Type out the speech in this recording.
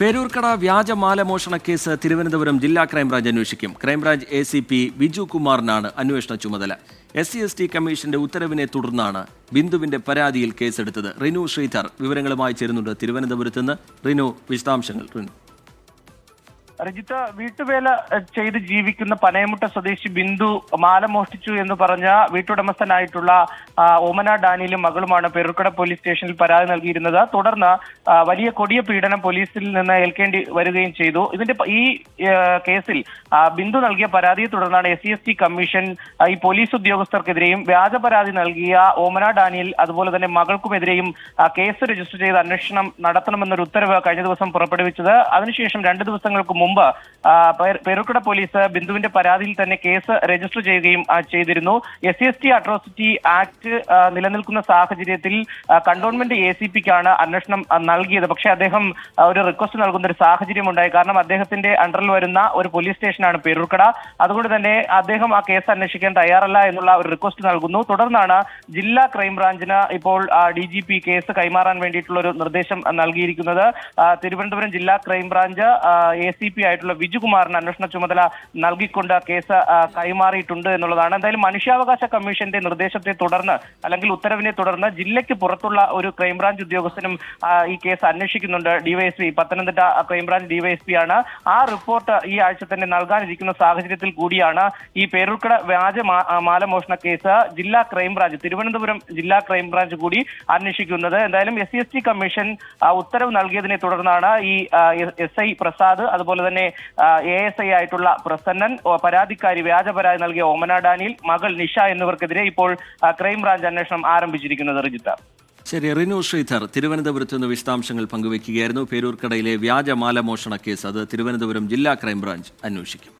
Peroorkada വ്യാജമാലമോഷണ case Thiruvananthapuram ജില്ലാ crime branch അന്വേഷിക്കും. Crime branch ACP Biju കുമാറിനാണ് അന്വേഷണ ചുമതല. SC/ST കമ്മീഷന്റെ ഉത്തരവിനെ തുടർന്നാണ് ബിന്ദുവിന്റെ പരാതിയിൽ കേസെടുത്തത്. റിനു ശ്രീധർ വിവരങ്ങളുമായി ചേരുന്നുണ്ട് തിരുവനന്തപുരത്ത് നിന്ന്. റിനു, വിശദാംശങ്ങൾ. റിനു. രജിത്ത്, വീട്ടുവേല ചെയ്ത് ജീവിക്കുന്ന പനയമുട്ട സ്വദേശി ബിന്ദു മാല മോഷ്ടിച്ചു എന്ന് പറഞ്ഞ വീട്ടുടമസ്ഥനായിട്ടുള്ള ഓമന ഡാനിയലും മകളുമാണ് പേരൂർക്കട പോലീസ് സ്റ്റേഷനിൽ പരാതി നൽകിയിരുന്നത്. തുടർന്ന് വലിയ കൊടിയ പീഡനം പോലീസിൽ നിന്ന് ഏൽക്കേണ്ടി വരികയും ചെയ്തു. ഈ കേസിൽ ബിന്ദു നൽകിയ പരാതിയെ തുടർന്നാണ് SC/ST കമ്മീഷൻ ഈ പോലീസ് ഉദ്യോഗസ്ഥർക്കെതിരെയും വ്യാജ പരാതി നൽകിയ ഓമന ഡാനിയൽ അതുപോലെ തന്നെ മകൾക്കുമെതിരെയും കേസ് രജിസ്റ്റർ ചെയ്ത് അന്വേഷണം നടത്തണമെന്നൊരു ഉത്തരവ് കഴിഞ്ഞ ദിവസം പുറപ്പെടുവിച്ചത്. അതിനുശേഷം 2 ദിവസങ്ങൾക്ക് മുമ്പ് പേരൂർക്കട പോലീസ് ബിന്ദുവിന്റെ പരാതിയിൽ തന്നെ കേസ് രജിസ്റ്റർ ചെയ്യുകയും ചെയ്തിരുന്നു. SC/ST അട്രോസിറ്റി ആക്ട് നിലനിൽക്കുന്ന സാഹചര്യത്തിൽ കണ്ടോൺമെന്റ് ACPക്കാണ് അന്വേഷണം നൽകിയത്. പക്ഷേ അദ്ദേഹം ഒരു റിക്വസ്റ്റ് നൽകുന്ന ഒരു സാഹചര്യം ഉണ്ടായി. കാരണം അദ്ദേഹത്തിന്റെ അണ്ടറിൽ വരുന്ന ഒരു പോലീസ് സ്റ്റേഷനാണ് പേരൂർക്കട. അതുകൊണ്ട് തന്നെ അദ്ദേഹം ആ കേസ് അന്വേഷിക്കാൻ തയ്യാറല്ല എന്നുള്ള ഒരു റിക്വസ്റ്റ് നൽകുന്നു. തുടർന്നാണ് ജില്ലാ ക്രൈംബ്രാഞ്ചിന് ഇപ്പോൾ DGP കേസ് കൈമാറാൻ വേണ്ടിയിട്ടുള്ള ഒരു നിർദ്ദേശം നൽകിയിരിക്കുന്നത്. തിരുവനന്തപുരം ജില്ലാ ക്രൈംബ്രാഞ്ച് ACP ആയിട്ടുള്ള ബിജു കുമാറിന് അന്വേഷണ ചുമതല നൽകിക്കൊണ്ട് കേസ് കൈമാറിയിട്ടുണ്ട് എന്നുള്ളതാണ്. എന്തായാലും മനുഷ്യാവകാശ കമ്മീഷന്റെ നിർദ്ദേശത്തെ തുടർന്ന് അല്ലെങ്കിൽ ഉത്തരവിനെ തുടർന്ന് ജില്ലയ്ക്ക് പുറത്തുള്ള ഒരു ക്രൈംബ്രാഞ്ച് ഉദ്യോഗസ്ഥനും ഈ കേസ് അന്വേഷിക്കുന്നുണ്ട്. DYSP പത്തനംതിട്ട ക്രൈംബ്രാഞ്ച് DYSP ആണ്. ആ റിപ്പോർട്ട് ഈ ആഴ്ച തന്നെ നൽകാനിരിക്കുന്ന സാഹചര്യത്തിൽ കൂടിയാണ് ഈ പേരൂർക്കട വ്യാജ മാലമോഷണ കേസ് ജില്ലാ ക്രൈംബ്രാഞ്ച് തിരുവനന്തപുരം ജില്ലാ ക്രൈംബ്രാഞ്ച് കൂടി അന്വേഷിക്കുന്നത്. എന്തായാലും SC/ST കമ്മീഷൻ ഉത്തരവ് നൽകിയതിനെ തുടർന്നാണ് ഈ SI പ്രസാദ് അതുപോലെ തന്നെ ASI ആയിട്ടുള്ള പ്രസന്നൻ, പരാതിക്കാരി വ്യാജ പരാതി നൽകിയ ഓമന ഡാനിയൽ, മകൾ നിഷ എന്നിവർക്കെതിരെ ഇപ്പോൾ ക്രൈംബ്രാഞ്ച് അന്വേഷണം ആരംഭിച്ചിരിക്കുന്നത്. റിജിത്ത. ശരി, റിനു ശ്രീധർ തിരുവനന്തപുരത്ത് നിന്ന് വിശദാംശങ്ങൾ പങ്കുവയ്ക്കുകയായിരുന്നു. പേരൂർക്കടയിലെ വ്യാജമാലമോഷണ കേസ് അത് തിരുവനന്തപുരം ജില്ലാ ക്രൈംബ്രാഞ്ച് അന്വേഷിക്കും.